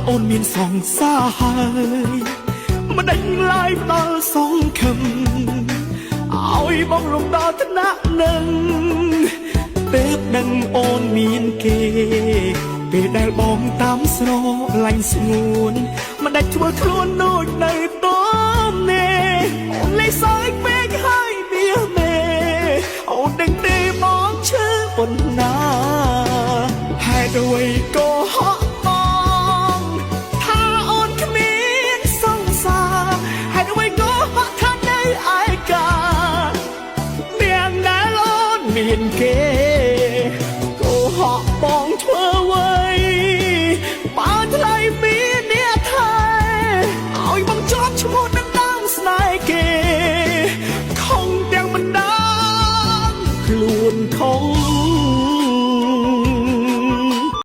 អូនមានសង្សារហើយមិនដេញឡាយផ្ដល់សងខឹមឲ្យបងរំដល់ថ្នាក់នឹងទើបដឹងអូនមានគេពេលដែលបងតាមស្រឡាញ់ស្ងួនមិនដាច់ធ្វើខ្លួនដូចនៅតមនេអូនលេសើចពេកហើយវាមេអូនដឹងទេបងឈឺប៉ុណ្ណាហេតុអ្វីក៏ហក់បងថាអូនគ្មានសង្សារហេតុអ្វីក៏ហក់ថានៅឯកានាងដែលអូនមានគេក៏ហក់បងធ្វើ